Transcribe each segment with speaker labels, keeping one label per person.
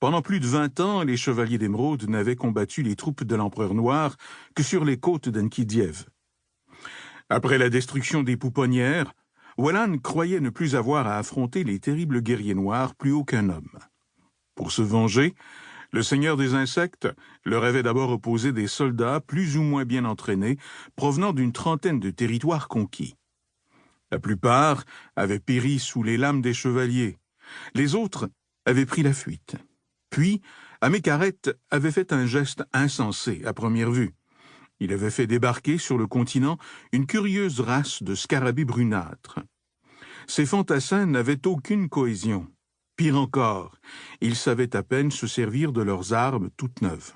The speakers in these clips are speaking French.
Speaker 1: Pendant plus de 20 ans, les chevaliers d'Émeraude n'avaient combattu les troupes de l'empereur noir que sur les côtes d'Enkidiev. Après la destruction des pouponnières, Wellan croyait ne plus avoir à affronter les terribles guerriers noirs plus haut qu'un homme. Pour se venger, le seigneur des insectes leur avait d'abord opposé des soldats plus ou moins bien entraînés provenant d'une trentaine de territoires conquis. La plupart avaient péri sous les lames des chevaliers. Les autres avaient pris la fuite. Puis, Amécaret avait fait un geste insensé à première vue. Il avait fait débarquer sur le continent une curieuse race de scarabées brunâtres. Ces fantassins n'avaient aucune cohésion. Pire encore, ils savaient à peine se servir de leurs armes toutes neuves.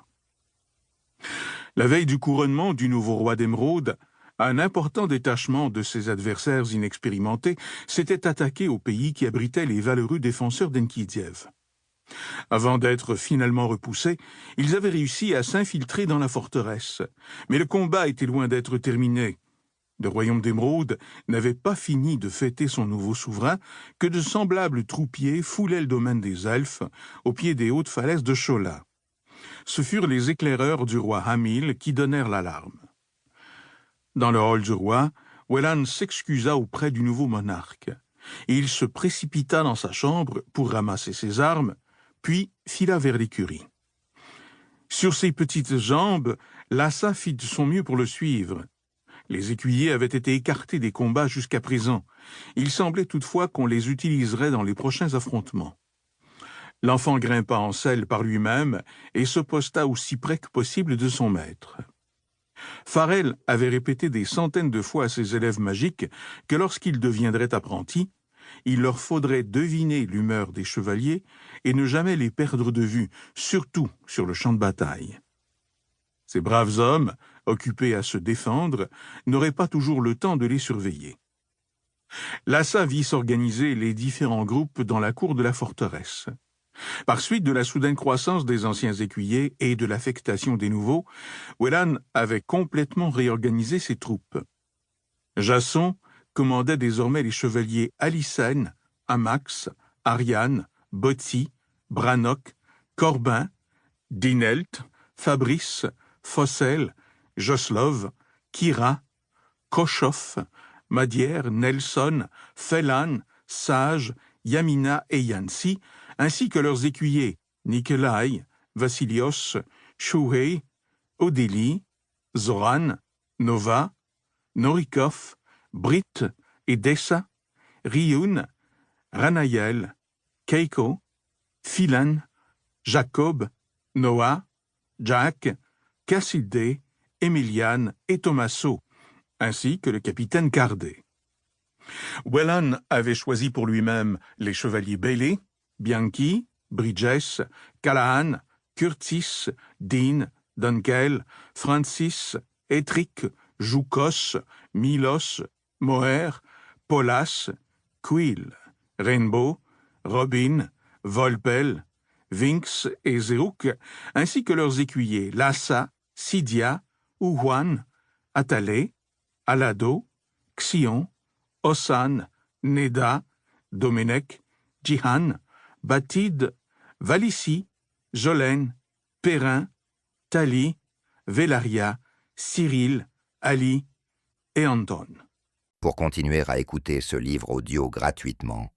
Speaker 1: La veille du couronnement du nouveau roi d'Émeraude, un important détachement de ses adversaires inexpérimentés s'était attaqué au pays qui abritait les valeureux défenseurs d'Enkidiev. Avant d'être finalement repoussés, ils avaient réussi à s'infiltrer dans la forteresse. Mais le combat était loin d'être terminé. Le royaume d'Émeraude n'avait pas fini de fêter son nouveau souverain que de semblables troupiers foulaient le domaine des elfes au pied des hautes falaises de Shola. Ce furent les éclaireurs du roi Hamil qui donnèrent l'alarme. Dans le hall du roi, Wellan s'excusa auprès du nouveau monarque. Et il se précipita dans sa chambre pour ramasser ses armes, puis fila vers l'écurie. Sur ses petites jambes, Lhasa fit de son mieux pour le suivre. Les écuyers avaient été écartés des combats jusqu'à présent. Il semblait toutefois qu'on les utiliserait dans les prochains affrontements. L'enfant grimpa en selle par lui-même et se posta aussi près que possible de son maître. Farel avait répété des centaines de fois à ses élèves magiques que lorsqu'ils deviendraient apprentis, il leur faudrait deviner l'humeur des chevaliers et ne jamais les perdre de vue, surtout sur le champ de bataille. Ces braves hommes, occupés à se défendre, n'auraient pas toujours le temps de les surveiller. Lhasa vit s'organiser les différents groupes dans la cour de la forteresse. Par suite de la soudaine croissance des anciens écuyers et de l'affectation des nouveaux, Wellan avait complètement réorganisé ses troupes. Jason commandait désormais les chevaliers Alycène, Amax, Ariane, Botsi, Brannock, Corbin, Dinelt, Fabrice, Fossel, Joslov, Kira, Koshoff, Madière, Nelson, Félan, Sage, Yamina et Yansi, ainsi que leurs écuyers Nikolai, Vassilios, Shuhei, Odélie, Zoran, Nova, Norikov, Brit, Edessa, Rioun, Ranaïel, Keiko, Philan, Jacob, Noah, Jack, Cassidé, Emiliane et Tommaso, ainsi que le capitaine Cardet. Wellan avait choisi pour lui-même les chevaliers Bailey, Bianchi, Bridges, Callahan, Curtis, Dean, Dunkel, Francis, Etrick, Joukos, Milos, Moher, Polas, Quill, Rainbow, Robin, Volpel, Vinx et Zeruk, ainsi que leurs écuyers Lhasa, Sidia, Ouhuan, Atalé, Alado, Xion, Osan, Neda, Domenech, Jihan, Batid, Valissi, Jolène, Perrin, Tali, Vélaria, Cyril, Ali et Anton.
Speaker 2: Pour continuer à écouter ce livre audio gratuitement,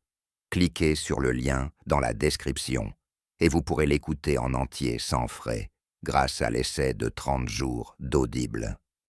Speaker 2: cliquez sur le lien dans la description et vous pourrez l'écouter en entier sans frais grâce à l'essai de 30 jours d'Audible.